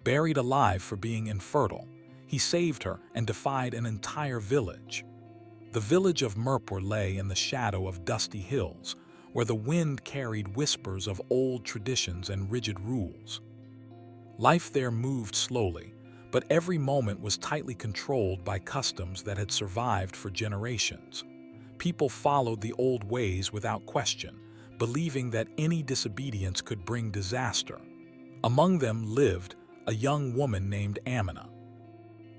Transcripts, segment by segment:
Buried alive for being infertile, he saved her and defied an entire village. The village of Mirpur lay in the shadow of dusty hills, where the wind carried whispers of old traditions and rigid rules. Life there moved slowly, but every moment was tightly controlled by customs that had survived for generations. People followed the old ways without question, believing that any disobedience could bring disaster. Among them lived a young woman named Amina.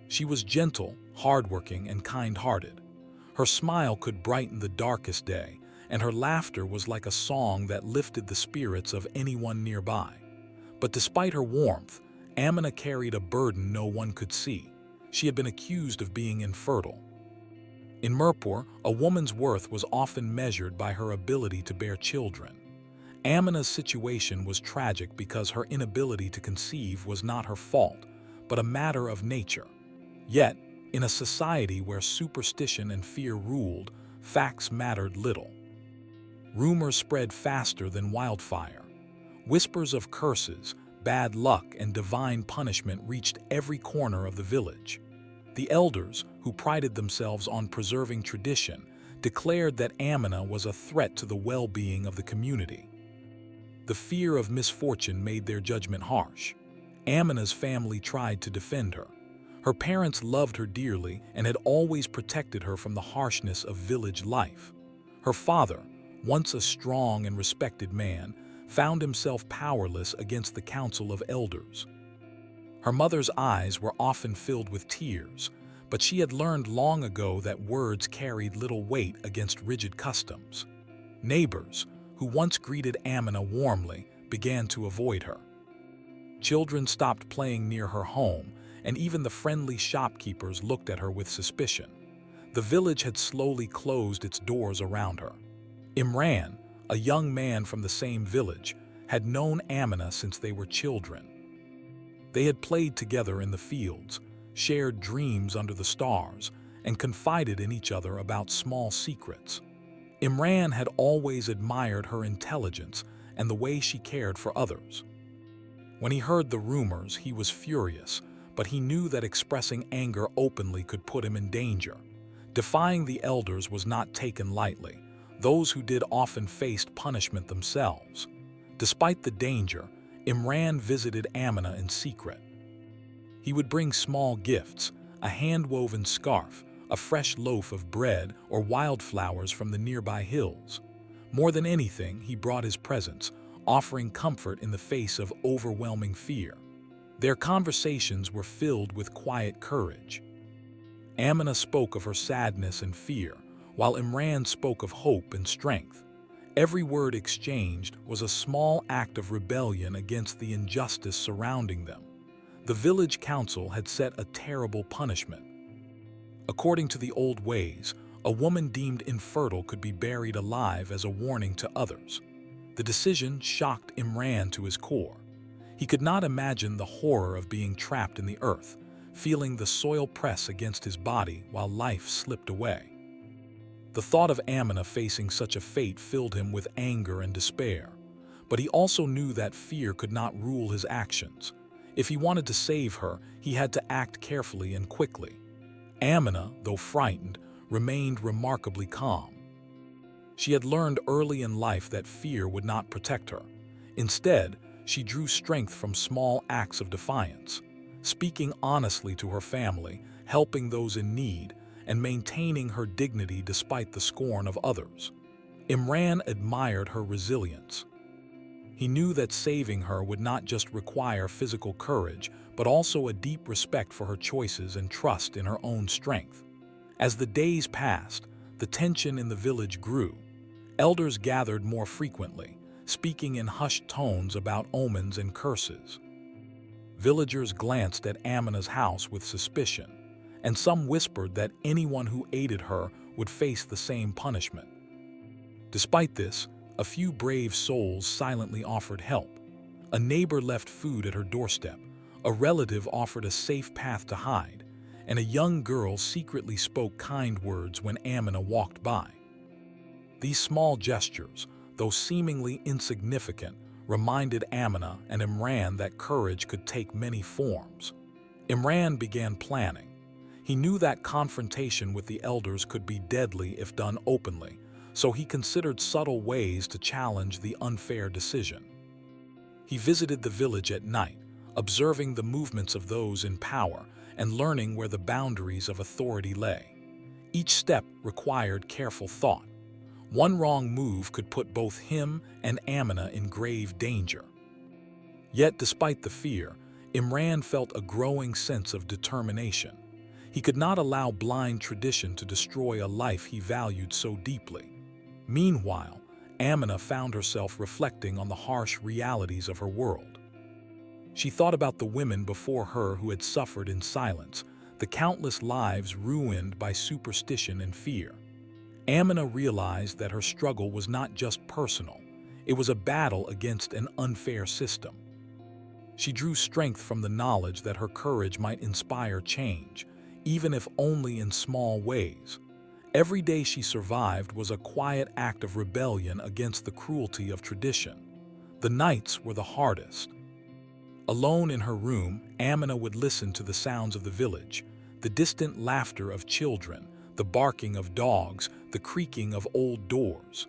She was gentle, hardworking, and kind-hearted. Her smile could brighten the darkest day, and her laughter was like a song that lifted the spirits of anyone nearby. But despite her warmth, Amina carried a burden no one could see. She had been accused of being infertile. In Mirpur, a woman's worth was often measured by her ability to bear children. Amina's situation was tragic because her inability to conceive was not her fault, but a matter of nature. Yet, in a society where superstition and fear ruled, facts mattered little. Rumors spread faster than wildfire. Whispers of curses, bad luck, and divine punishment reached every corner of the village. The elders, who prided themselves on preserving tradition, declared that Amina was a threat to the well-being of the community. The fear of misfortune made their judgment harsh. Amina's family tried to defend her. Her parents loved her dearly and had always protected her from the harshness of village life. Her father, once a strong and respected man, found himself powerless against the council of elders. Her mother's eyes were often filled with tears, but she had learned long ago that words carried little weight against rigid customs. Neighbors, who once greeted Amina warmly, began to avoid her. Children stopped playing near her home, and even the friendly shopkeepers looked at her with suspicion. The village had slowly closed its doors around her. Imran, a young man from the same village, had known Amina since they were children. They had played together in the fields, shared dreams under the stars, and confided in each other about small secrets. Imran had always admired her intelligence and the way she cared for others. When he heard the rumors, he was furious, but he knew that expressing anger openly could put him in danger. Defying the elders was not taken lightly. Those who did often faced punishment themselves. Despite the danger, Imran visited Amina in secret. He would bring small gifts, a hand-woven scarf, a fresh loaf of bread, or wildflowers from the nearby hills. More than anything, he brought his presence, offering comfort in the face of overwhelming fear. Their conversations were filled with quiet courage. Amina spoke of her sadness and fear, while Imran spoke of hope and strength. Every word exchanged was a small act of rebellion against the injustice surrounding them. The village council had set a terrible punishment. According to the old ways, a woman deemed infertile could be buried alive as a warning to others. The decision shocked Imran to his core. He could not imagine the horror of being trapped in the earth, feeling the soil press against his body while life slipped away. The thought of Amina facing such a fate filled him with anger and despair, but he also knew that fear could not rule his actions. If he wanted to save her, he had to act carefully and quickly. Amina, though frightened, remained remarkably calm. She had learned early in life that fear would not protect her. Instead, she drew strength from small acts of defiance, speaking honestly to her family, helping those in need, and maintaining her dignity despite the scorn of others. Imran admired her resilience. He knew that saving her would not just require physical courage, but also a deep respect for her choices and trust in her own strength. As the days passed, the tension in the village grew. Elders gathered more frequently, speaking in hushed tones about omens and curses. Villagers glanced at Amina's house with suspicion, and some whispered that anyone who aided her would face the same punishment. Despite this, a few brave souls silently offered help. A neighbor left food at her doorstep, a relative offered a safe path to hide, and a young girl secretly spoke kind words when Amina walked by. These small gestures, though seemingly insignificant, reminded Amina and Imran that courage could take many forms. Imran began planning. He knew that confrontation with the elders could be deadly if done openly, so he considered subtle ways to challenge the unfair decision. He visited the village at night, observing the movements of those in power and learning where the boundaries of authority lay. Each step required careful thought. One wrong move could put both him and Amina in grave danger. Yet, despite the fear, Imran felt a growing sense of determination. He could not allow blind tradition to destroy a life he valued so deeply. Meanwhile, Amina found herself reflecting on the harsh realities of her world. She thought about the women before her who had suffered in silence, the countless lives ruined by superstition and fear. Amina realized that her struggle was not just personal, it was a battle against an unfair system. She drew strength from the knowledge that her courage might inspire change, even if only in small ways. Every day she survived was a quiet act of rebellion against the cruelty of tradition. The nights were the hardest. Alone in her room, Amina would listen to the sounds of the village, the distant laughter of children, the barking of dogs, the creaking of old doors.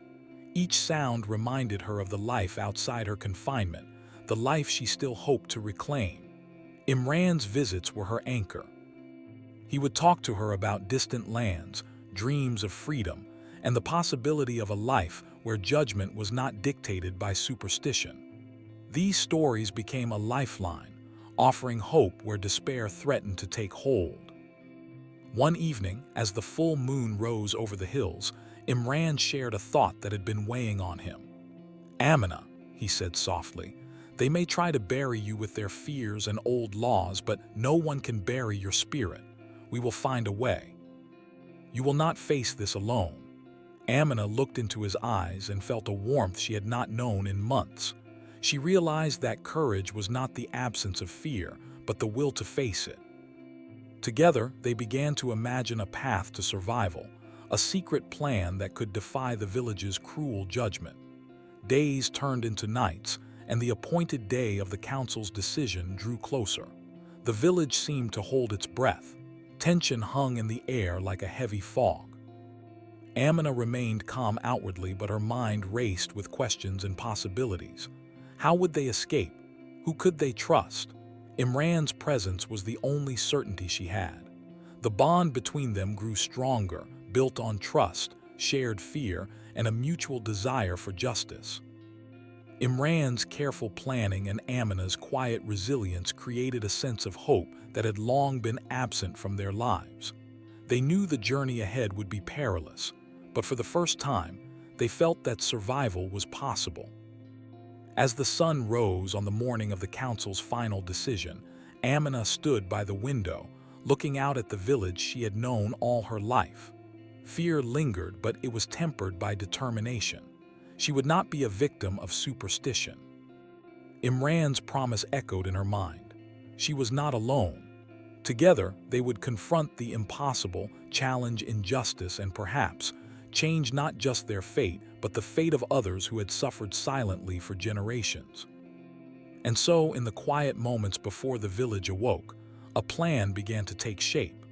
Each sound reminded her of the life outside her confinement, the life she still hoped to reclaim. Imran's visits were her anchor. He would talk to her about distant lands, dreams of freedom, and the possibility of a life where judgment was not dictated by superstition. These stories became a lifeline, offering hope where despair threatened to take hold. One evening, as the full moon rose over the hills, Imran shared a thought that had been weighing on him. "Amina," he said softly, "they may try to bury you with their fears and old laws, but no one can bury your spirit. We will find a way. You will not face this alone." Amina looked into his eyes and felt a warmth she had not known in months. She realized that courage was not the absence of fear, but the will to face it. Together, they began to imagine a path to survival, a secret plan that could defy the village's cruel judgment. Days turned into nights, and the appointed day of the council's decision drew closer. The village seemed to hold its breath. Tension hung in the air like a heavy fog. Amina remained calm outwardly, but her mind raced with questions and possibilities. How would they escape? Who could they trust? Imran's presence was the only certainty she had. The bond between them grew stronger, built on trust, shared fear, and a mutual desire for justice. Imran's careful planning and Amina's quiet resilience created a sense of hope that had long been absent from their lives. They knew the journey ahead would be perilous, but for the first time, they felt that survival was possible. As the sun rose on the morning of the council's final decision, Amina stood by the window, looking out at the village she had known all her life. Fear lingered, but it was tempered by determination. She would not be a victim of superstition. Imran's promise echoed in her mind. She was not alone. Together, they would confront the impossible, challenge injustice, and perhaps change not just their fate, but the fate of others who had suffered silently for generations. And so, in the quiet moments before the village awoke, a plan began to take shape.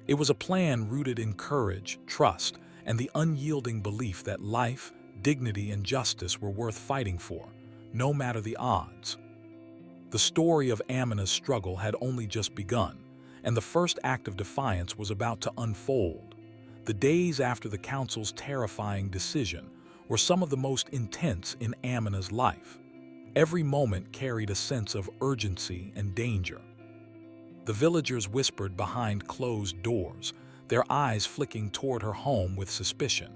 It was a plan rooted in courage, trust, and the unyielding belief that life, dignity, and justice were worth fighting for, no matter the odds. The story of Amina's struggle had only just begun, and the first act of defiance was about to unfold. The days after the council's terrifying decision were some of the most intense in Amina's life. Every moment carried a sense of urgency and danger. The villagers whispered behind closed doors, their eyes flicking toward her home with suspicion.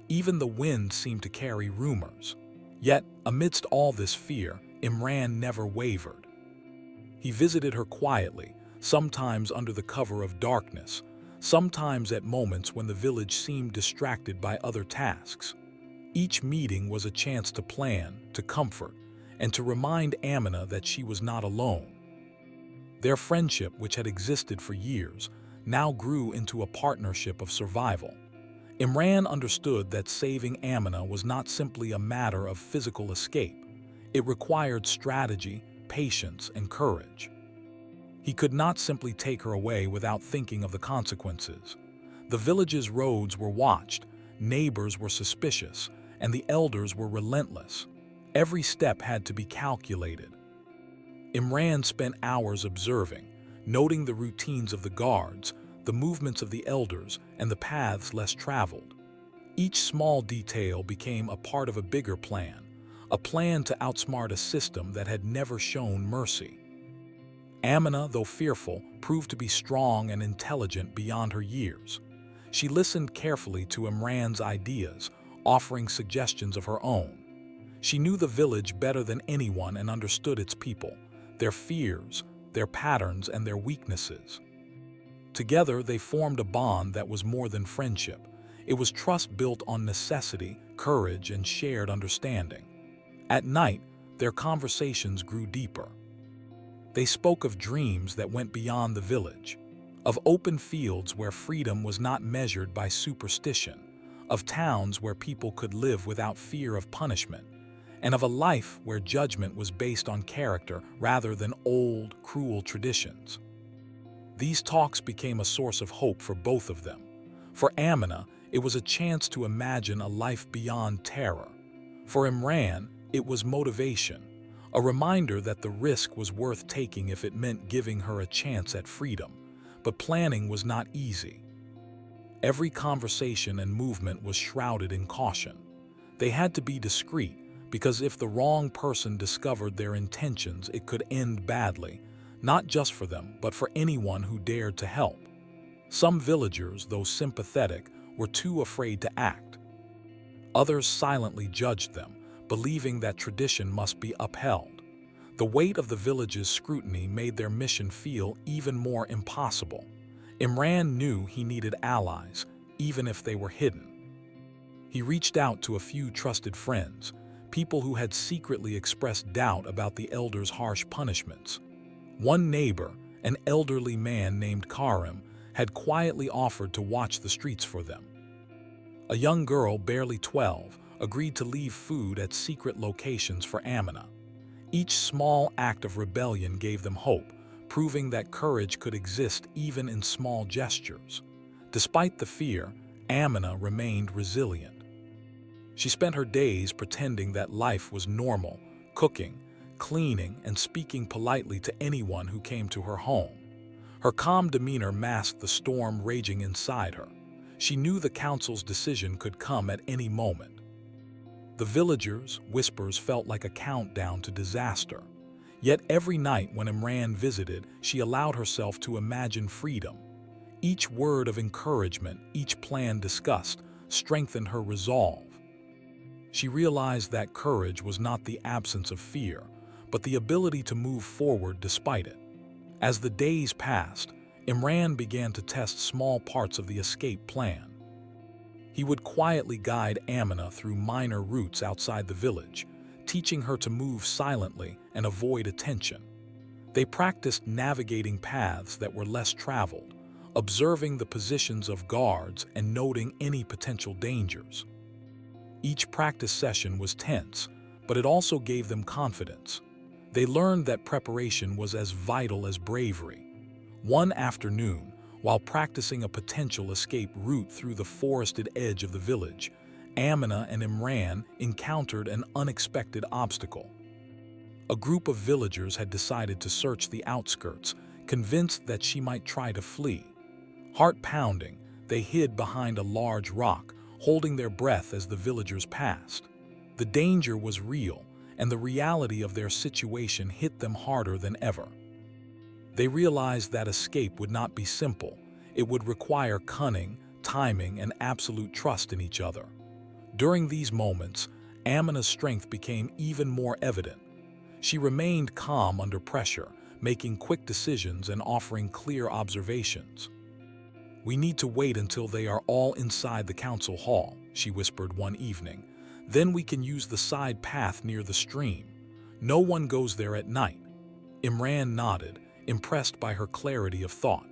Even the wind seemed to carry rumors. Yet, amidst all this fear, Imran never wavered. He visited her quietly, sometimes under the cover of darkness, sometimes at moments when the village seemed distracted by other tasks. Each meeting was a chance to plan, to comfort, and to remind Amina that she was not alone. Their friendship, which had existed for years, now grew into a partnership of survival. Imran understood that saving Amina was not simply a matter of physical escape. It required strategy, patience, and courage. He could not simply take her away without thinking of the consequences. The village's roads were watched, neighbors were suspicious, and the elders were relentless. Every step had to be calculated. Imran spent hours observing, noting the routines of the guards, the movements of the elders, and the paths less traveled. Each small detail became a part of a bigger plan, a plan to outsmart a system that had never shown mercy. Amina, though fearful, proved to be strong and intelligent beyond her years. She listened carefully to Imran's ideas, offering suggestions of her own. She knew the village better than anyone and understood its people, their fears, their patterns, and their weaknesses. Together, they formed a bond that was more than friendship. It was trust built on necessity, courage, and shared understanding. At night, their conversations grew deeper. They spoke of dreams that went beyond the village, of open fields where freedom was not measured by superstition, of towns where people could live without fear of punishment, and of a life where judgment was based on character rather than old, cruel traditions. These talks became a source of hope for both of them. For Amina, it was a chance to imagine a life beyond terror. For Imran, it was motivation, a reminder that the risk was worth taking if it meant giving her a chance at freedom. But planning was not easy. Every conversation and movement was shrouded in caution. They had to be discreet, because if the wrong person discovered their intentions, it could end badly, not just for them, but for anyone who dared to help. Some villagers, though sympathetic, were too afraid to act. Others silently judged them, believing that tradition must be upheld. The weight of the village's scrutiny made their mission feel even more impossible. Imran knew he needed allies, even if they were hidden. He reached out to a few trusted friends, people who had secretly expressed doubt about the elders' harsh punishments. One neighbor, an elderly man named Karim, had quietly offered to watch the streets for them. A young girl, barely 12, agreed to leave food at secret locations for Amina. Each small act of rebellion gave them hope, proving that courage could exist even in small gestures. Despite the fear, Amina remained resilient. She spent her days pretending that life was normal, cooking, cleaning, and speaking politely to anyone who came to her home. Her calm demeanor masked the storm raging inside her. She knew the council's decision could come at any moment. The villagers' whispers felt like a countdown to disaster. Yet every night when Imran visited, she allowed herself to imagine freedom. Each word of encouragement, each plan discussed, strengthened her resolve. She realized that courage was not the absence of fear, but the ability to move forward despite it. As the days passed, Imran began to test small parts of the escape plan. He would quietly guide Amina through minor routes outside the village, teaching her to move silently and avoid attention. They practiced navigating paths that were less traveled, observing the positions of guards and noting any potential dangers. Each practice session was tense, but it also gave them confidence. They learned that preparation was as vital as bravery. One afternoon, while practicing a potential escape route through the forested edge of the village, Amina and Imran encountered an unexpected obstacle. A group of villagers had decided to search the outskirts, convinced that she might try to flee. Heart pounding, they hid behind a large rock, holding their breath as the villagers passed. The danger was real, and the reality of their situation hit them harder than ever. They realized that escape would not be simple. It would require cunning, timing, and absolute trust in each other. During these moments, Amina's strength became even more evident. She remained calm under pressure, making quick decisions and offering clear observations. "We need to wait until they are all inside the council hall," she whispered one evening. "Then we can use the side path near the stream. No one goes there at night." Imran nodded, impressed by her clarity of thought.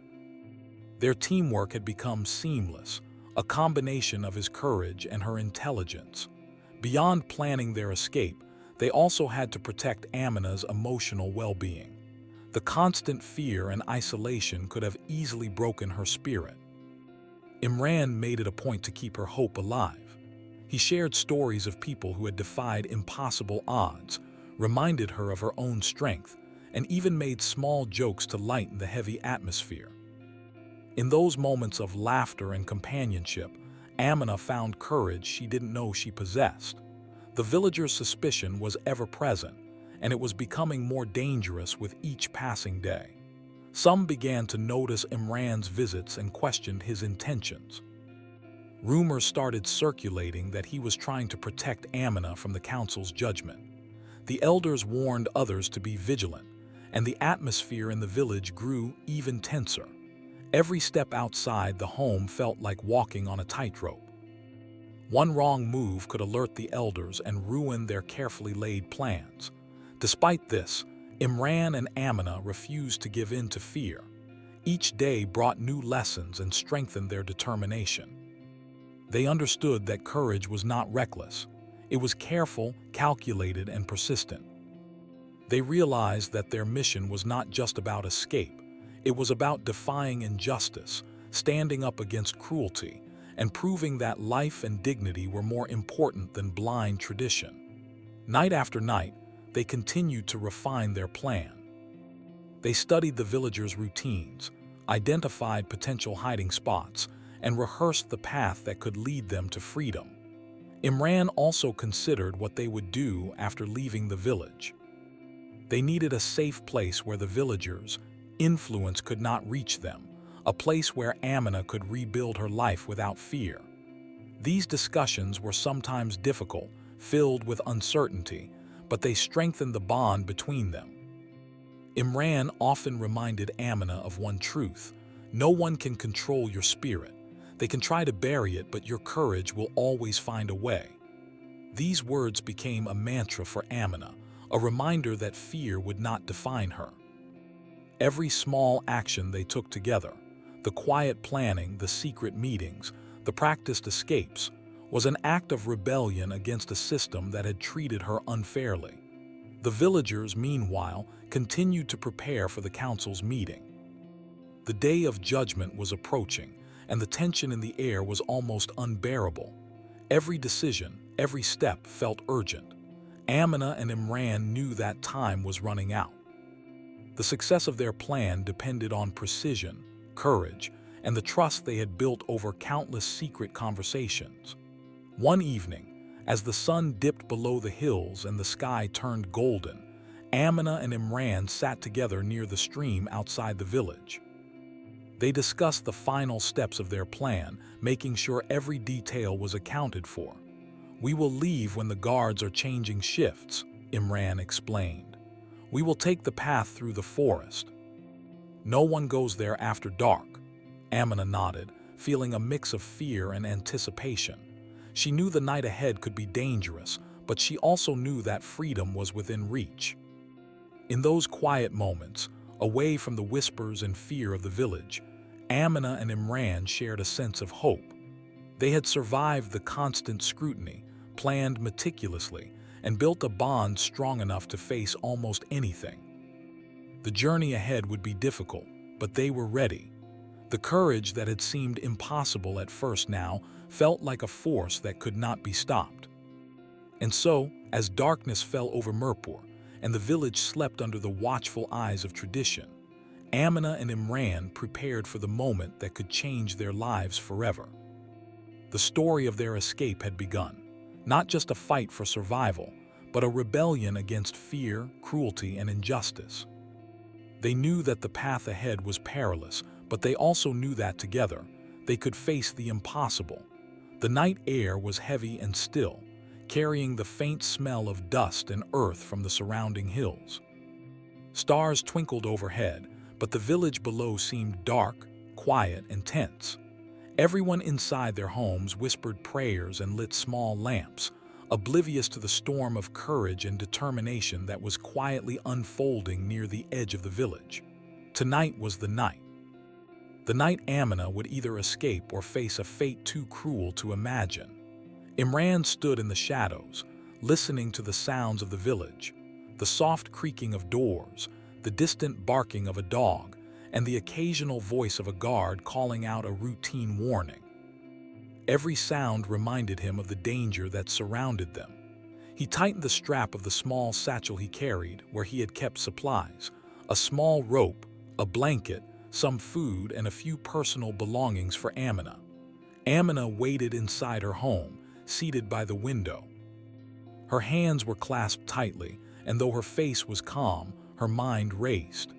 Their teamwork had become seamless, a combination of his courage and her intelligence. Beyond planning their escape, They also had to protect Amina's emotional well-being. The constant fear and isolation could have easily broken her spirit. Imran made it a point to keep her hope alive. He shared stories of people who had defied impossible odds, reminded her of her own strength, and even made small jokes to lighten the heavy atmosphere. In those moments of laughter and companionship, Amina found courage she didn't know she possessed. The villagers' suspicion was ever present, and it was becoming more dangerous with each passing day. Some began to notice Imran's visits and questioned his intentions. Rumors started circulating that he was trying to protect Amina from the council's judgment. The elders warned others to be vigilant, and the atmosphere in the village grew even tenser. Every step outside the home felt like walking on a tightrope. One wrong move could alert the elders and ruin their carefully laid plans. Despite this, Imran and Amina refused to give in to fear. Each day brought new lessons and strengthened their determination. They understood that courage was not reckless. It was careful, calculated, and persistent. They realized that their mission was not just about escape. It was about defying injustice, standing up against cruelty, and proving that life and dignity were more important than blind tradition. Night after night, they continued to refine their plan. They studied the villagers' routines, identified potential hiding spots, and rehearsed the path that could lead them to freedom. Imran also considered what they would do after leaving the village. They needed a safe place where the villagers' influence could not reach them, a place where Amina could rebuild her life without fear. These discussions were sometimes difficult, filled with uncertainty, but they strengthened the bond between them. Imran often reminded Amina of one truth: no one can control your spirit. They can try to bury it, but your courage will always find a way. These words became a mantra for Amina, a reminder that fear would not define her. Every small action they took together, the quiet planning, the secret meetings, the practiced escapes, was an act of rebellion against a system that had treated her unfairly. The villagers, meanwhile, continued to prepare for the council's meeting. The day of judgment was approaching, and the tension in the air was almost unbearable. Every decision, every step felt urgent. Amina and Imran knew that time was running out. The success of their plan depended on precision, courage, and the trust they had built over countless secret conversations. One evening, as the sun dipped below the hills and the sky turned golden, Amina and Imran sat together near the stream outside the village. They discussed the final steps of their plan, making sure every detail was accounted for. "We will leave when the guards are changing shifts," Imran explained. "We will take the path through the forest. No one goes there after dark." Amina nodded, feeling a mix of fear and anticipation. She knew the night ahead could be dangerous, but she also knew that freedom was within reach. In those quiet moments, away from the whispers and fear of the village, Amina and Imran shared a sense of hope. They had survived the constant scrutiny, planned meticulously, and built a bond strong enough to face almost anything. The journey ahead would be difficult, but they were ready. The courage that had seemed impossible at first now felt like a force that could not be stopped. And so, as darkness fell over Mirpur, and the village slept under the watchful eyes of tradition, Amina and Imran prepared for the moment that could change their lives forever. The story of their escape had begun, not just a fight for survival, but a rebellion against fear, cruelty, and injustice. They knew that the path ahead was perilous, but they also knew that together, they could face the impossible. The night air was heavy and still, carrying the faint smell of dust and earth from the surrounding hills. Stars twinkled overhead, but the village below seemed dark, quiet, and tense. Everyone inside their homes whispered prayers and lit small lamps, oblivious to the storm of courage and determination that was quietly unfolding near the edge of the village. Tonight was the night. The night Amina would either escape or face a fate too cruel to imagine. Imran stood in the shadows, listening to the sounds of the village, the soft creaking of doors, the distant barking of a dog, and the occasional voice of a guard calling out a routine warning. Every sound reminded him of the danger that surrounded them. He tightened the strap of the small satchel he carried, where he had kept supplies, a small rope, a blanket, some food, and a few personal belongings for Amina. Amina waited inside her home, seated by the window. Her hands were clasped tightly, and though her face was calm, her mind raced.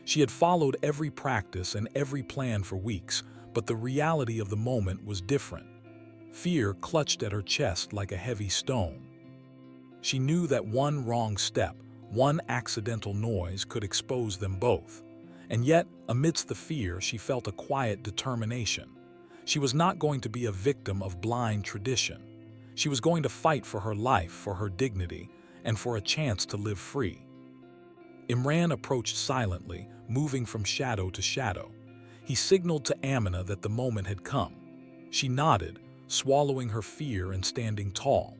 She had followed every practice and every plan for weeks, but the reality of the moment was different. Fear clutched at her chest like a heavy stone. She knew that one wrong step, one accidental noise could expose them both. And yet, amidst the fear, she felt a quiet determination. She was not going to be a victim of blind tradition. She was going to fight for her life, for her dignity, and for a chance to live free. Imran approached silently, moving from shadow to shadow. He signaled to Amina that the moment had come. She nodded, swallowing her fear and standing tall.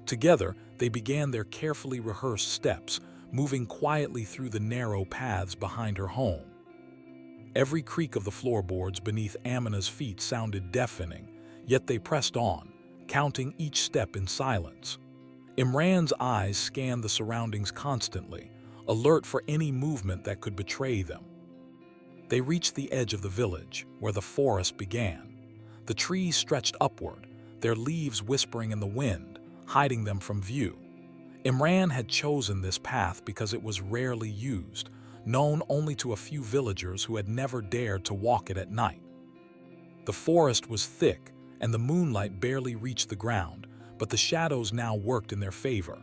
Together, they began their carefully rehearsed steps, moving quietly through the narrow paths behind her home. Every creak of the floorboards beneath Amina's feet sounded deafening, yet they pressed on, counting each step in silence. Imran's eyes scanned the surroundings constantly, alert for any movement that could betray them. They reached the edge of the village, where the forest began. The trees stretched upward, their leaves whispering in the wind, hiding them from view. Imran had chosen this path because it was rarely used, known only to a few villagers who had never dared to walk it at night. The forest was thick, and the moonlight barely reached the ground, but the shadows now worked in their favor.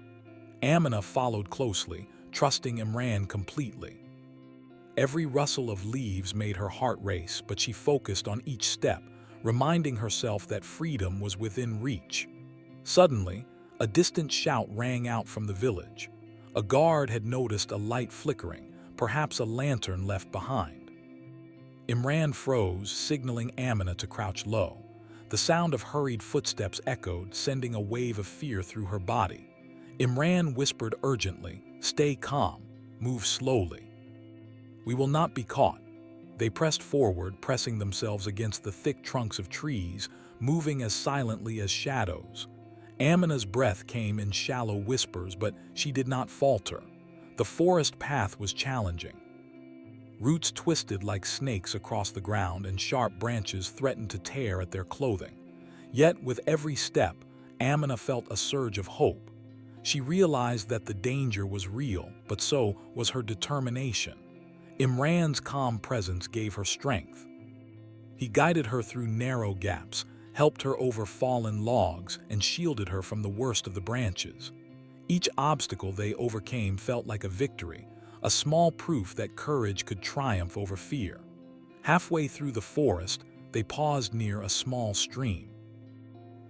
Amina followed closely, trusting Imran completely. Every rustle of leaves made her heart race, but she focused on each step, reminding herself that freedom was within reach. Suddenly, a distant shout rang out from the village. A guard had noticed a light flickering, perhaps a lantern left behind. Imran froze, signaling Amina to crouch low. The sound of hurried footsteps echoed, sending a wave of fear through her body. Imran whispered urgently, "Stay calm, move slowly. We will not be caught." They pressed forward, pressing themselves against the thick trunks of trees, moving as silently as shadows. Amina's breath came in shallow whispers, but she did not falter. The forest path was challenging. Roots twisted like snakes across the ground, and sharp branches threatened to tear at their clothing. Yet, with every step, Amina felt a surge of hope. She realized that the danger was real, but so was her determination. Imran's calm presence gave her strength. He guided her through narrow gaps, helped her over fallen logs, and shielded her from the worst of the branches. Each obstacle they overcame felt like a victory, a small proof that courage could triumph over fear. Halfway through the forest, they paused near a small stream.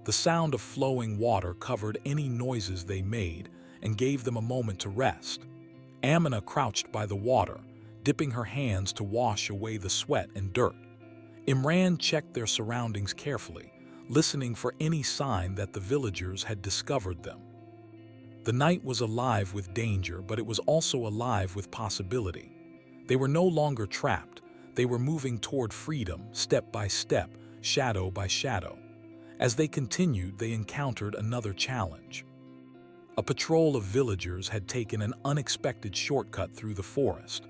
The sound of flowing water covered any noises they made and gave them a moment to rest. Amina crouched by the water, dipping her hands to wash away the sweat and dirt. Imran checked their surroundings carefully, listening for any sign that the villagers had discovered them. The night was alive with danger, but it was also alive with possibility. They were no longer trapped. They were moving toward freedom, step by step, shadow by shadow. As they continued, they encountered another challenge. A patrol of villagers had taken an unexpected shortcut through the forest.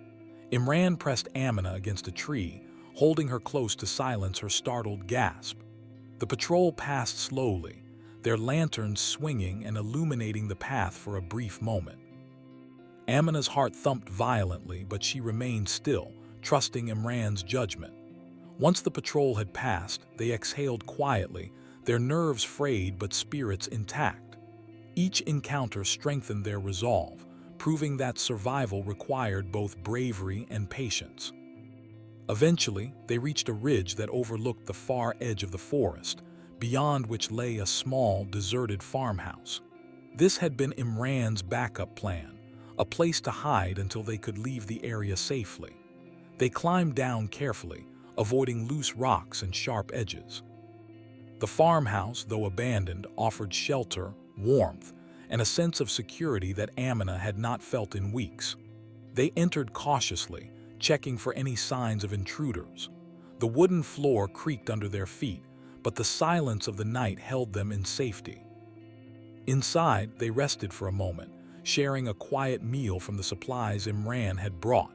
Imran pressed Amina against a tree, holding her close to silence her startled gasp. The patrol passed slowly, their lanterns swinging and illuminating the path for a brief moment. Amina's heart thumped violently, but she remained still, trusting Imran's judgment. Once the patrol had passed, they exhaled quietly, their nerves frayed but spirits intact. Each encounter strengthened their resolve, proving that survival required both bravery and patience. Eventually, they reached a ridge that overlooked the far edge of the forest, beyond which lay a small, deserted farmhouse. This had been Imran's backup plan, a place to hide until they could leave the area safely. They climbed down carefully, avoiding loose rocks and sharp edges. The farmhouse, though abandoned, offered shelter, warmth, and a sense of security that Amina had not felt in weeks. They entered cautiously, checking for any signs of intruders. The wooden floor creaked under their feet, but the silence of the night held them in safety. Inside, they rested for a moment, sharing a quiet meal from the supplies Imran had brought.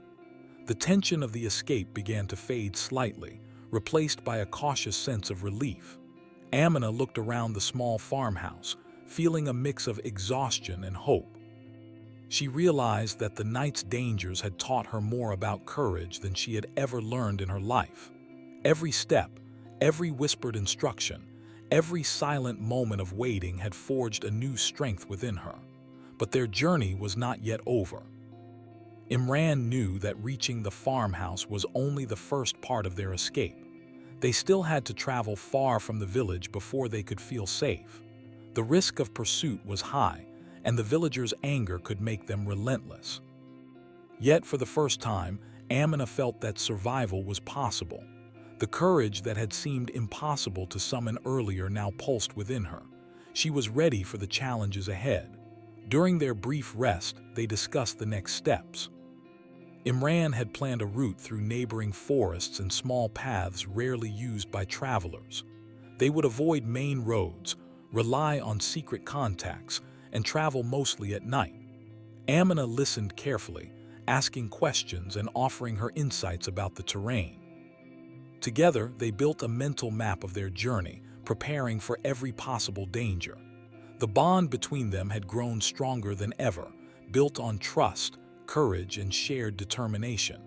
The tension of the escape began to fade slightly, replaced by a cautious sense of relief. Amina looked around the small farmhouse, feeling a mix of exhaustion and hope. She realized that the night's dangers had taught her more about courage than she had ever learned in her life. Every step, every whispered instruction, every silent moment of waiting had forged a new strength within her. But their journey was not yet over. Imran knew that reaching the farmhouse was only the first part of their escape. They still had to travel far from the village before they could feel safe. The risk of pursuit was high, and the villagers' anger could make them relentless. Yet for the first time, Amina felt that survival was possible. The courage that had seemed impossible to summon earlier now pulsed within her. She was ready for the challenges ahead. During their brief rest, they discussed the next steps. Imran had planned a route through neighboring forests and small paths rarely used by travelers. They would avoid main roads, rely on secret contacts, and travel mostly at night. Amina listened carefully, asking questions and offering her insights about the terrain. Together, they built a mental map of their journey, preparing for every possible danger. The bond between them had grown stronger than ever, built on trust, courage, and shared determination.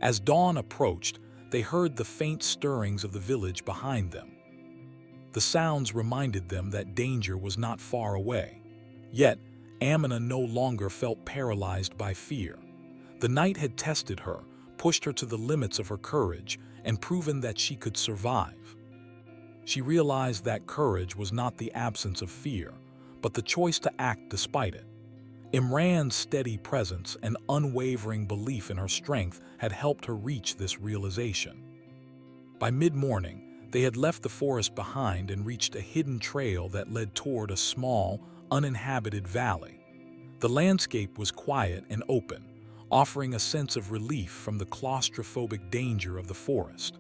As dawn approached, they heard the faint stirrings of the village behind them. The sounds reminded them that danger was not far away. Yet, Amina no longer felt paralyzed by fear. The night had tested her, pushed her to the limits of her courage, and proven that she could survive. She realized that courage was not the absence of fear, but the choice to act despite it. Imran's steady presence and unwavering belief in her strength had helped her reach this realization. By mid-morning, they had left the forest behind and reached a hidden trail that led toward a small, uninhabited valley. The landscape was quiet and open, offering a sense of relief from the claustrophobic danger of the forest.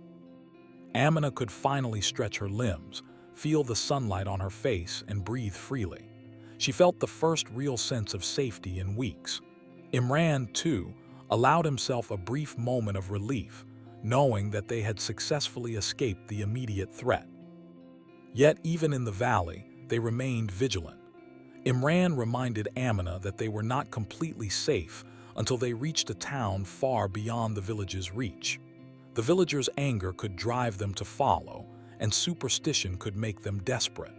Amina could finally stretch her limbs, feel the sunlight on her face, and breathe freely. She felt the first real sense of safety in weeks. Imran, too, allowed himself a brief moment of relief, knowing that they had successfully escaped the immediate threat. Yet even in the valley, they remained vigilant. Imran reminded Amina that they were not completely safe until they reached a town far beyond the village's reach. The villagers' anger could drive them to follow, and superstition could make them desperate.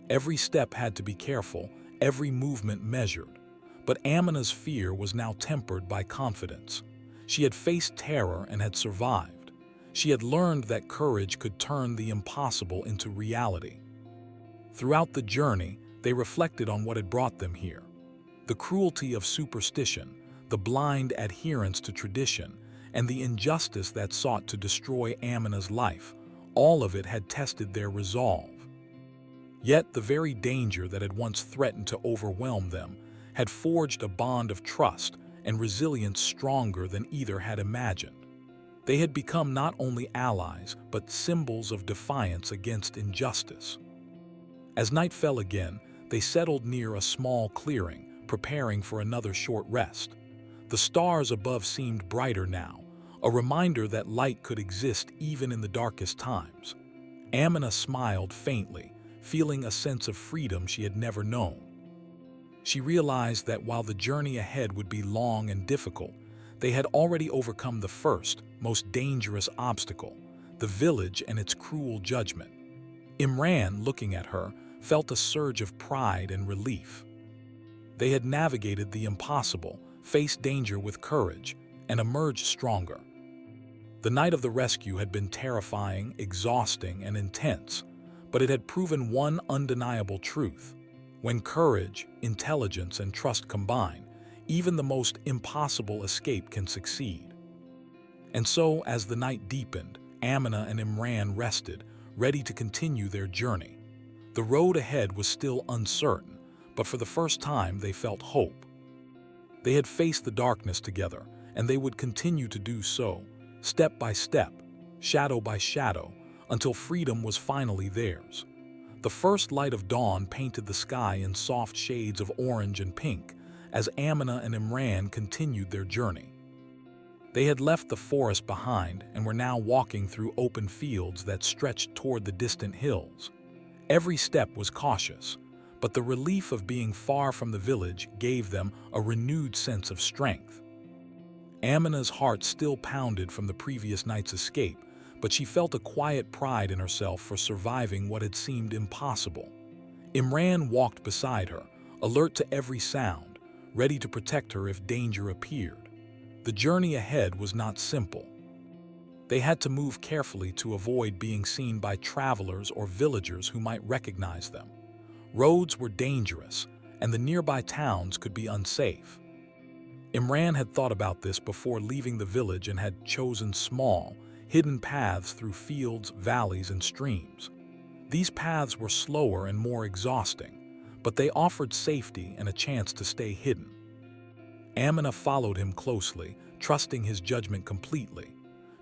Every step had to be careful, every movement measured. But Amina's fear was now tempered by confidence. She had faced terror and had survived. She had learned that courage could turn the impossible into reality. Throughout the journey, they reflected on what had brought them here. The cruelty of superstition, the blind adherence to tradition, and the injustice that sought to destroy Amina's life, all of it had tested their resolve. Yet the very danger that had once threatened to overwhelm them had forged a bond of trust and resilience stronger than either had imagined. They had become not only allies, but symbols of defiance against injustice. As night fell again, they settled near a small clearing, preparing for another short rest. The stars above seemed brighter now, a reminder that light could exist even in the darkest times. Amina smiled faintly, feeling a sense of freedom she had never known. She realized that while the journey ahead would be long and difficult, they had already overcome the first, most dangerous obstacle, the village and its cruel judgment. Imran, looking at her, felt a surge of pride and relief. They had navigated the impossible, faced danger with courage, and emerged stronger. The night of the rescue had been terrifying, exhausting, and intense, but it had proven one undeniable truth. When courage, intelligence, and trust combine, even the most impossible escape can succeed. And so, as the night deepened, Amina and Imran rested, ready to continue their journey. The road ahead was still uncertain, but for the first time they felt hope. They had faced the darkness together, and they would continue to do so, step by step, shadow by shadow, until freedom was finally theirs. The first light of dawn painted the sky in soft shades of orange and pink as Amina and Imran continued their journey. They had left the forest behind and were now walking through open fields that stretched toward the distant hills. Every step was cautious, but the relief of being far from the village gave them a renewed sense of strength. Amina's heart still pounded from the previous night's escape, but she felt a quiet pride in herself for surviving what had seemed impossible. Imran walked beside her, alert to every sound, ready to protect her if danger appeared. The journey ahead was not simple. They had to move carefully to avoid being seen by travelers or villagers who might recognize them. Roads were dangerous, and the nearby towns could be unsafe. Imran had thought about this before leaving the village and had chosen small, hidden paths through fields, valleys, and streams. These paths were slower and more exhausting, but they offered safety and a chance to stay hidden. Amina followed him closely, trusting his judgment completely.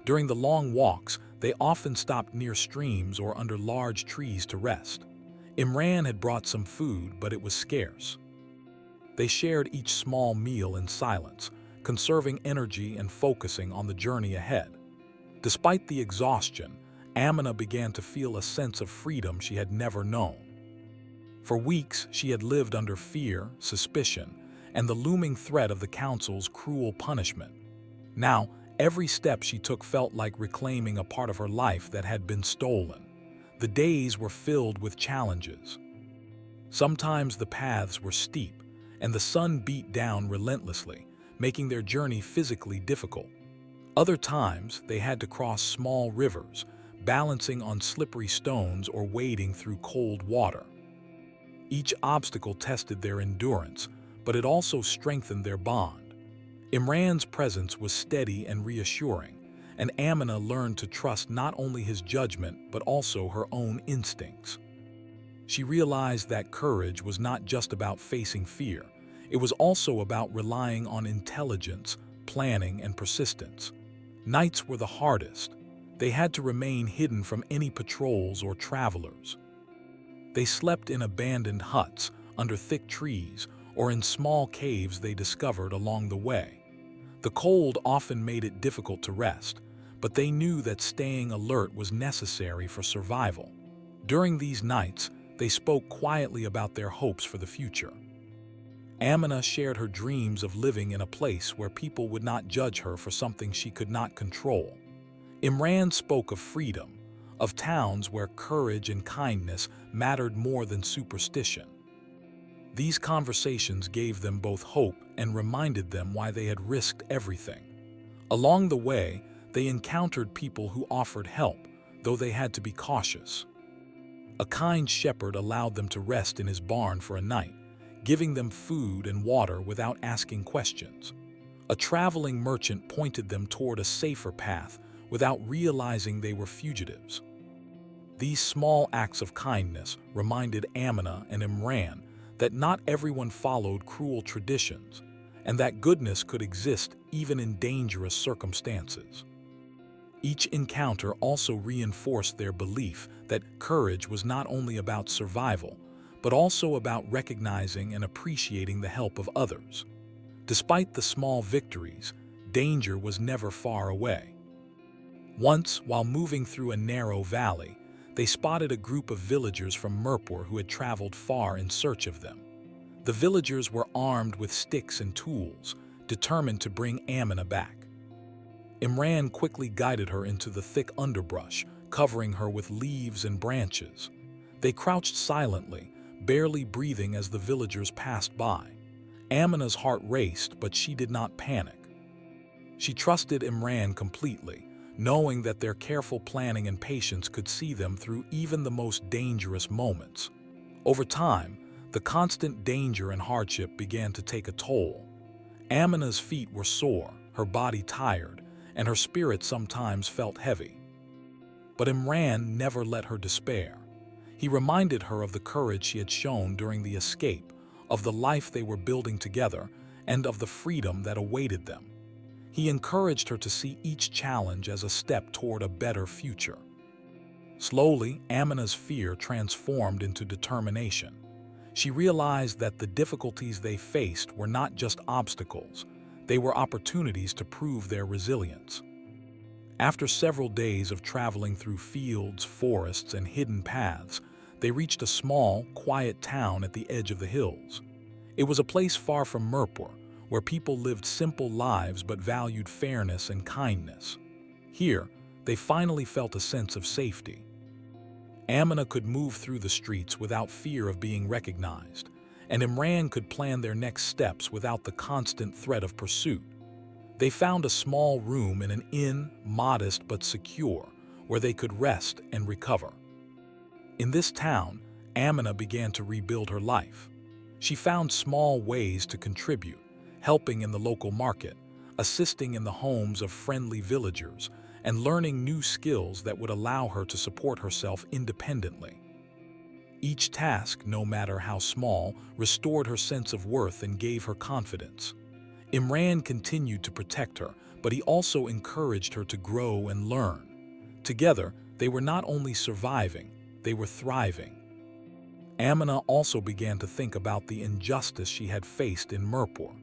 During the long walks, they often stopped near streams or under large trees to rest. Imran had brought some food, but it was scarce. They shared each small meal in silence, conserving energy and focusing on the journey ahead. Despite the exhaustion, Amina began to feel a sense of freedom she had never known. For weeks, she had lived under fear, suspicion, and the looming threat of the council's cruel punishment. Now, every step she took felt like reclaiming a part of her life that had been stolen. The days were filled with challenges. Sometimes the paths were steep, and the sun beat down relentlessly, making their journey physically difficult. Other times, they had to cross small rivers, balancing on slippery stones or wading through cold water. Each obstacle tested their endurance, but it also strengthened their bond. Imran's presence was steady and reassuring, and Amina learned to trust not only his judgment but also her own instincts. She realized that courage was not just about facing fear, it was also about relying on intelligence, planning, and persistence. Nights were the hardest. They had to remain hidden from any patrols or travelers. They slept in abandoned huts, under thick trees, or in small caves they discovered along the way. The cold often made it difficult to rest, but they knew that staying alert was necessary for survival. During these nights, they spoke quietly about their hopes for the future. Amina shared her dreams of living in a place where people would not judge her for something she could not control. Imran spoke of freedom, of towns where courage and kindness mattered more than superstition. These conversations gave them both hope and reminded them why they had risked everything. Along the way, they encountered people who offered help, though they had to be cautious. A kind shepherd allowed them to rest in his barn for a night, giving them food and water without asking questions. A traveling merchant pointed them toward a safer path without realizing they were fugitives. These small acts of kindness reminded Amina and Imran that not everyone followed cruel traditions, and that goodness could exist even in dangerous circumstances. Each encounter also reinforced their belief that courage was not only about survival, but also about recognizing and appreciating the help of others. Despite the small victories, danger was never far away. Once, while moving through a narrow valley, they spotted a group of villagers from Mirpur who had traveled far in search of them. The villagers were armed with sticks and tools, determined to bring Amina back. Imran quickly guided her into the thick underbrush, covering her with leaves and branches. They crouched silently, barely breathing as the villagers passed by. Amina's heart raced, but she did not panic. She trusted Imran completely, knowing that their careful planning and patience could see them through even the most dangerous moments. Over time, the constant danger and hardship began to take a toll. Amina's feet were sore, her body tired, and her spirit sometimes felt heavy. But Imran never let her despair. He reminded her of the courage she had shown during the escape, of the life they were building together, and of the freedom that awaited them. He encouraged her to see each challenge as a step toward a better future. Slowly, Amina's fear transformed into determination. She realized that the difficulties they faced were not just obstacles, they were opportunities to prove their resilience. After several days of traveling through fields, forests, and hidden paths, they reached a small, quiet town at the edge of the hills. It was a place far from Mirpur, where people lived simple lives but valued fairness and kindness. Here, they finally felt a sense of safety. Amina could move through the streets without fear of being recognized, and Imran could plan their next steps without the constant threat of pursuit. They found a small room in an inn, modest but secure, where they could rest and recover. In this town, Amina began to rebuild her life. She found small ways to contribute, helping in the local market, assisting in the homes of friendly villagers, and learning new skills that would allow her to support herself independently. Each task, no matter how small, restored her sense of worth and gave her confidence. Imran continued to protect her, but he also encouraged her to grow and learn. Together, they were not only surviving, they were thriving. Amina also began to think about the injustice she had faced in Mirpur.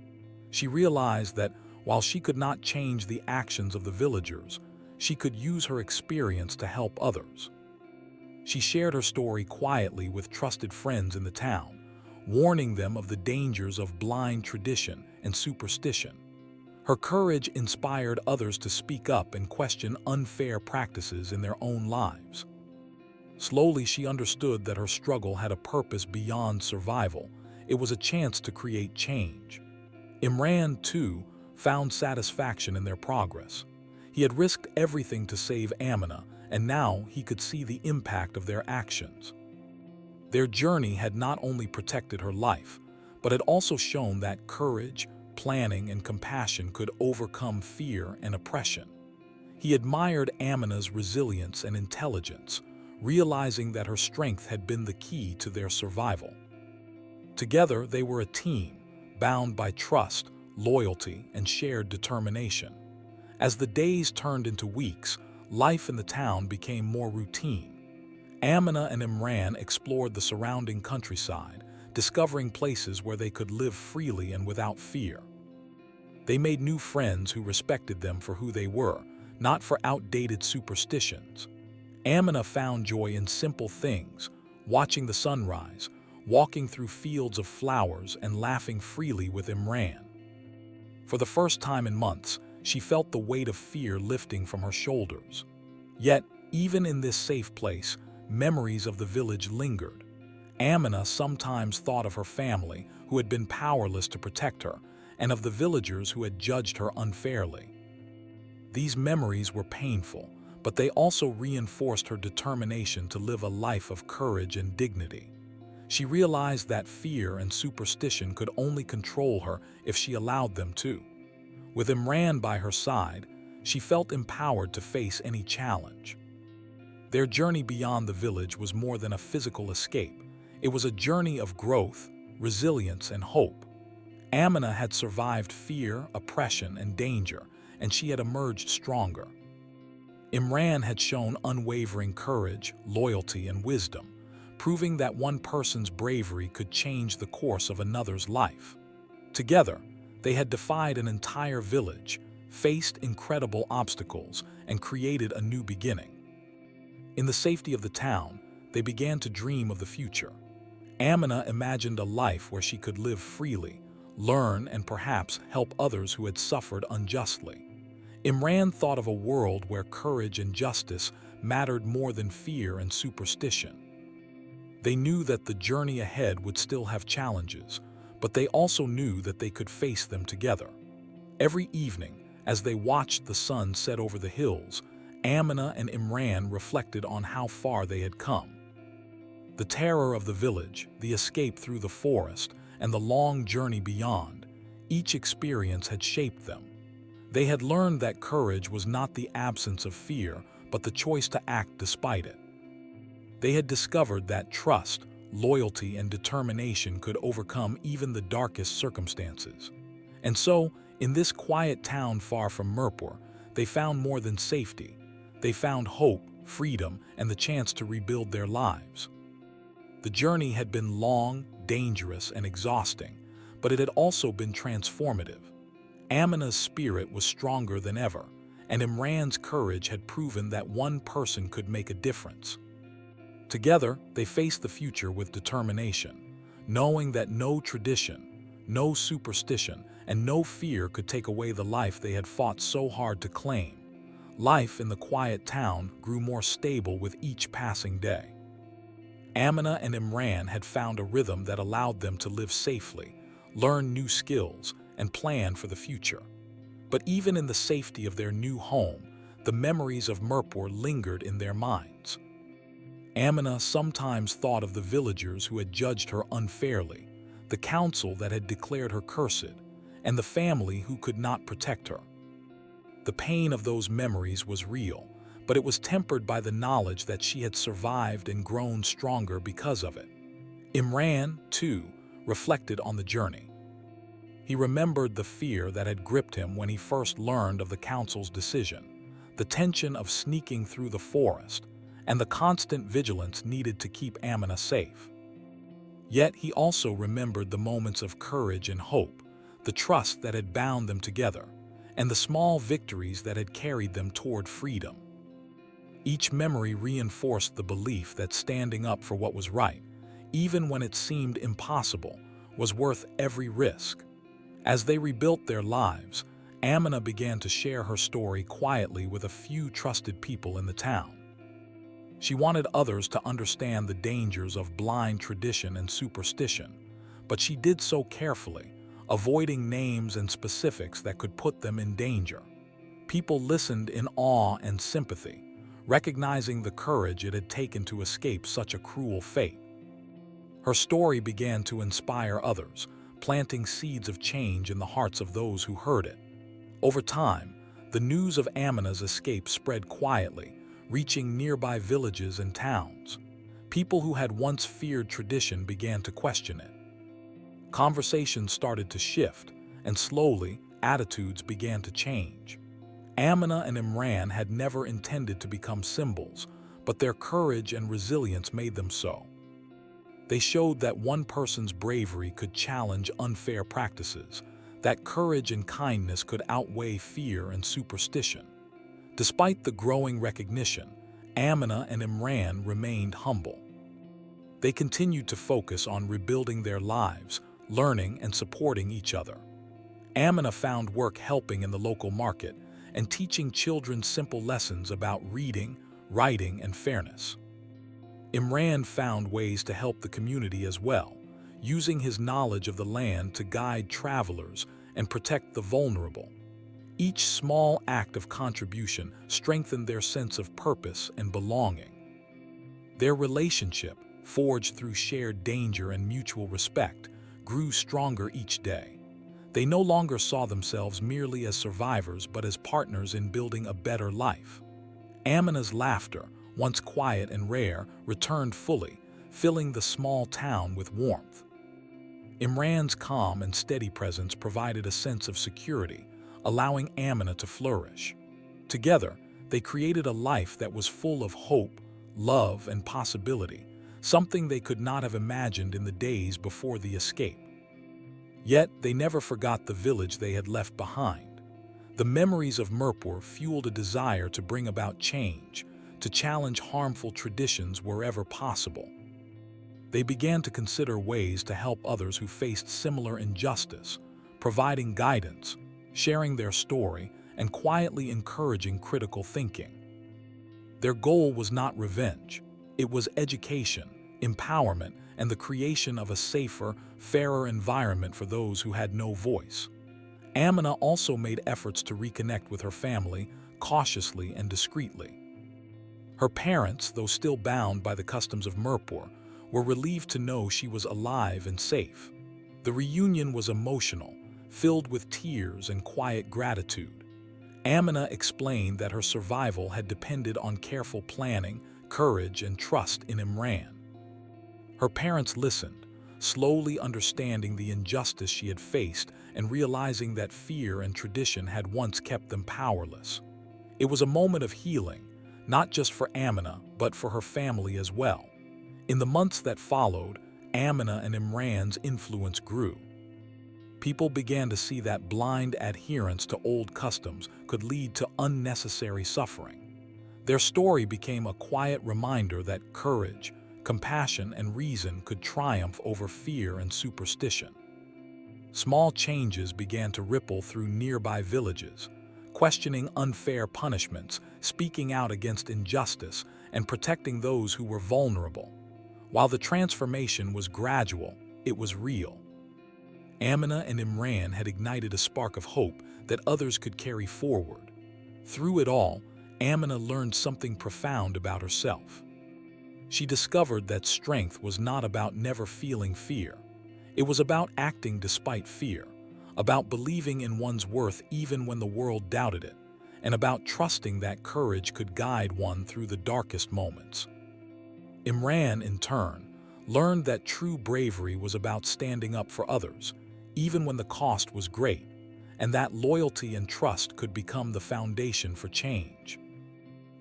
She realized that while she could not change the actions of the villagers, she could use her experience to help others. She shared her story quietly with trusted friends in the town, warning them of the dangers of blind tradition and superstition. Her courage inspired others to speak up and question unfair practices in their own lives. Slowly, she understood that her struggle had a purpose beyond survival. It was a chance to create change. Imran, too, found satisfaction in their progress. He had risked everything to save Amina, and now he could see the impact of their actions. Their journey had not only protected her life, but had also shown that courage, planning, and compassion could overcome fear and oppression. He admired Amina's resilience and intelligence, realizing that her strength had been the key to their survival. Together, they were a team, bound by trust, loyalty, and shared determination. As the days turned into weeks, life in the town became more routine. Amina and Imran explored the surrounding countryside, discovering places where they could live freely and without fear. They made new friends who respected them for who they were, not for outdated superstitions. Amina found joy in simple things, watching the sunrise, walking through fields of flowers, and laughing freely with Imran. For the first time in months, she felt the weight of fear lifting from her shoulders. Yet, even in this safe place, memories of the village lingered. Amina sometimes thought of her family, who had been powerless to protect her, and of the villagers who had judged her unfairly. These memories were painful, but they also reinforced her determination to live a life of courage and dignity. She realized that fear and superstition could only control her if she allowed them to. With Imran by her side, she felt empowered to face any challenge. Their journey beyond the village was more than a physical escape. It was a journey of growth, resilience, and hope. Amina had survived fear, oppression, and danger, and she had emerged stronger. Imran had shown unwavering courage, loyalty, and wisdom, proving that one person's bravery could change the course of another's life. Together, they had defied an entire village, faced incredible obstacles, and created a new beginning. In the safety of the town, they began to dream of the future. Amina imagined a life where she could live freely, learn, and perhaps help others who had suffered unjustly. Imran thought of a world where courage and justice mattered more than fear and superstition. They knew that the journey ahead would still have challenges, but they also knew that they could face them together. Every evening, as they watched the sun set over the hills, Amina and Imran reflected on how far they had come. The terror of the village, the escape through the forest, and the long journey beyond, each experience had shaped them. They had learned that courage was not the absence of fear, but the choice to act despite it. They had discovered that trust, loyalty, and determination could overcome even the darkest circumstances. And so, in this quiet town far from Mirpur, they found more than safety. They found hope, freedom, and the chance to rebuild their lives. The journey had been long, dangerous, and exhausting, but it had also been transformative. Amina's spirit was stronger than ever, and Imran's courage had proven that one person could make a difference. Together, they faced the future with determination, knowing that no tradition, no superstition, and no fear could take away the life they had fought so hard to claim. Life in the quiet town grew more stable with each passing day. Amina and Imran had found a rhythm that allowed them to live safely, learn new skills, and plan for the future. But even in the safety of their new home, the memories of Mirpur lingered in their minds. Amina sometimes thought of the villagers who had judged her unfairly, the council that had declared her cursed, and the family who could not protect her. The pain of those memories was real, but it was tempered by the knowledge that she had survived and grown stronger because of it. Imran, too, reflected on the journey. He remembered the fear that had gripped him when he first learned of the council's decision, the tension of sneaking through the forest, and the constant vigilance needed to keep Amina safe. Yet he also remembered the moments of courage and hope, the trust that had bound them together, and the small victories that had carried them toward freedom. Each memory reinforced the belief that standing up for what was right, even when it seemed impossible, was worth every risk. As they rebuilt their lives, Amina began to share her story quietly with a few trusted people in the town. She wanted others to understand the dangers of blind tradition and superstition, but she did so carefully, avoiding names and specifics that could put them in danger. People listened in awe and sympathy, recognizing the courage it had taken to escape such a cruel fate. Her story began to inspire others, planting seeds of change in the hearts of those who heard it. Over time, the news of Amina's escape spread quietly, reaching nearby villages and towns. People who had once feared tradition began to question it. Conversations started to shift, and slowly, attitudes began to change. Amina and Imran had never intended to become symbols, but their courage and resilience made them so. They showed that one person's bravery could challenge unfair practices, that courage and kindness could outweigh fear and superstition. Despite the growing recognition, Amina and Imran remained humble. They continued to focus on rebuilding their lives, learning and supporting each other. Amina found work helping in the local market and teaching children simple lessons about reading, writing, and fairness. Imran found ways to help the community as well, using his knowledge of the land to guide travelers and protect the vulnerable. Each small act of contribution strengthened their sense of purpose and belonging. Their relationship, forged through shared danger and mutual respect, grew stronger each day. They no longer saw themselves merely as survivors but as partners in building a better life. Amina's laughter, once quiet and rare, returned fully, filling the small town with warmth. Imran's calm and steady presence provided a sense of security, allowing Amina to flourish. Together, they created a life that was full of hope, love, and possibility, something they could not have imagined in the days before the escape. Yet, they never forgot the village they had left behind. The memories of Mirpur fueled a desire to bring about change, to challenge harmful traditions wherever possible. They began to consider ways to help others who faced similar injustice, providing guidance, sharing their story, and quietly encouraging critical thinking. Their goal was not revenge. It was education, empowerment, and the creation of a safer, fairer environment for those who had no voice. Amina also made efforts to reconnect with her family, cautiously and discreetly. Her parents, though still bound by the customs of Mirpur, were relieved to know she was alive and safe. The reunion was emotional, filled with tears and quiet gratitude. Amina explained that her survival had depended on careful planning, courage, and trust in Imran. Her parents listened, slowly understanding the injustice she had faced and realizing that fear and tradition had once kept them powerless. It was a moment of healing, not just for Amina, but for her family as well. In the months that followed, Amina and Imran's influence grew. People began to see that blind adherence to old customs could lead to unnecessary suffering. Their story became a quiet reminder that courage, compassion, and reason could triumph over fear and superstition. Small changes began to ripple through nearby villages, questioning unfair punishments, speaking out against injustice, and protecting those who were vulnerable. While the transformation was gradual, it was real. Amina and Imran had ignited a spark of hope that others could carry forward. Through it all, Amina learned something profound about herself. She discovered that strength was not about never feeling fear. It was about acting despite fear, about believing in one's worth even when the world doubted it, and about trusting that courage could guide one through the darkest moments. Imran, in turn, learned that true bravery was about standing up for others, even when the cost was great, and that loyalty and trust could become the foundation for change.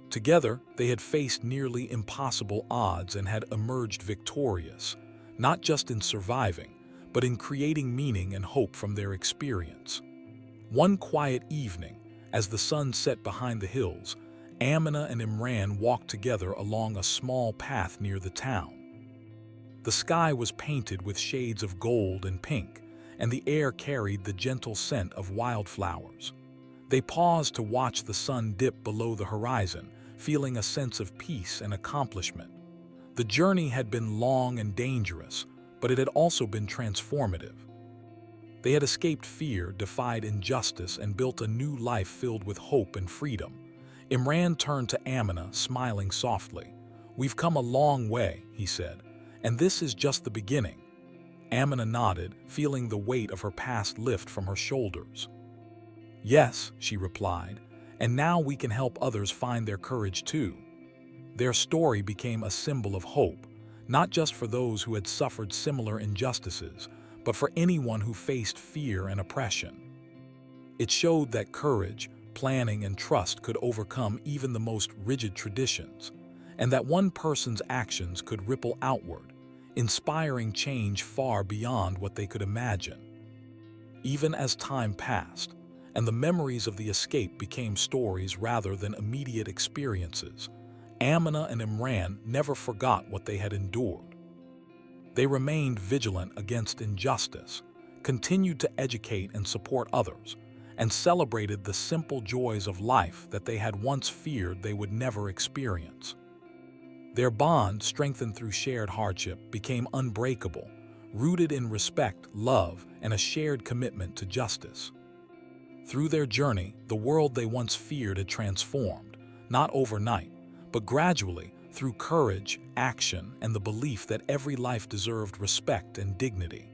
Together, they had faced nearly impossible odds and had emerged victorious, not just in surviving, but in creating meaning and hope from their experience. One quiet evening, as the sun set behind the hills, Amina and Imran walked together along a small path near the town. The sky was painted with shades of gold and pink, and the air carried the gentle scent of wildflowers. They paused to watch the sun dip below the horizon, feeling a sense of peace and accomplishment. The journey had been long and dangerous, but it had also been transformative. They had escaped fear, defied injustice, and built a new life filled with hope and freedom. Imran turned to Amina, smiling softly. "We've come a long way," he said, "and this is just the beginning." Amina nodded, feeling the weight of her past lift from her shoulders. "Yes," she replied, "and now we can help others find their courage too." Their story became a symbol of hope, not just for those who had suffered similar injustices, but for anyone who faced fear and oppression. It showed that courage, planning, and trust could overcome even the most rigid traditions, and that one person's actions could ripple outward, inspiring change far beyond what they could imagine. Even as time passed, and the memories of the escape became stories rather than immediate experiences, Amina and Imran never forgot what they had endured. They remained vigilant against injustice, continued to educate and support others, and celebrated the simple joys of life that they had once feared they would never experience. Their bond, strengthened through shared hardship, became unbreakable, rooted in respect, love, and a shared commitment to justice. Through their journey, the world they once feared had transformed, not overnight, but gradually, through courage, action, and the belief that every life deserved respect and dignity.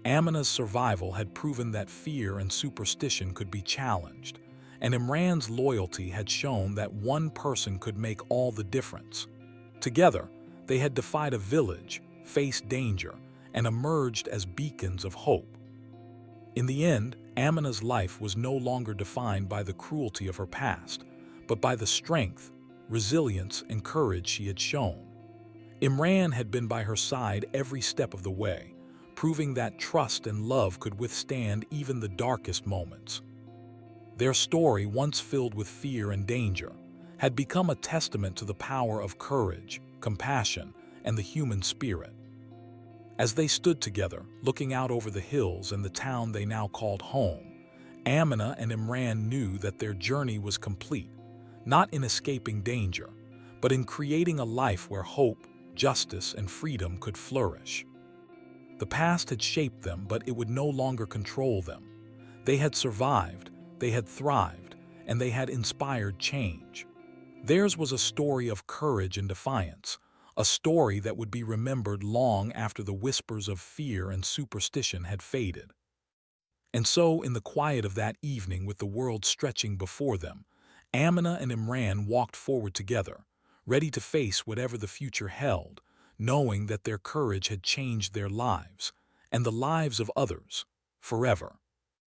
Amina's survival had proven that fear and superstition could be challenged, and Imran's loyalty had shown that one person could make all the difference. Together, they had defied a village, faced danger, and emerged as beacons of hope. In the end, Amina's life was no longer defined by the cruelty of her past, but by the strength, resilience, and courage she had shown. Imran had been by her side every step of the way, proving that trust and love could withstand even the darkest moments. Their story, once filled with fear and danger, had become a testament to the power of courage, compassion, and the human spirit. As they stood together, looking out over the hills and the town they now called home, Amina and Imran knew that their journey was complete, not in escaping danger, but in creating a life where hope, justice, and freedom could flourish. The past had shaped them, but it would no longer control them. They had survived, they had thrived, and they had inspired change. Theirs was a story of courage and defiance, a story that would be remembered long after the whispers of fear and superstition had faded. And so, in the quiet of that evening, with the world stretching before them, Amina and Imran walked forward together, ready to face whatever the future held, knowing that their courage had changed their lives and the lives of others forever.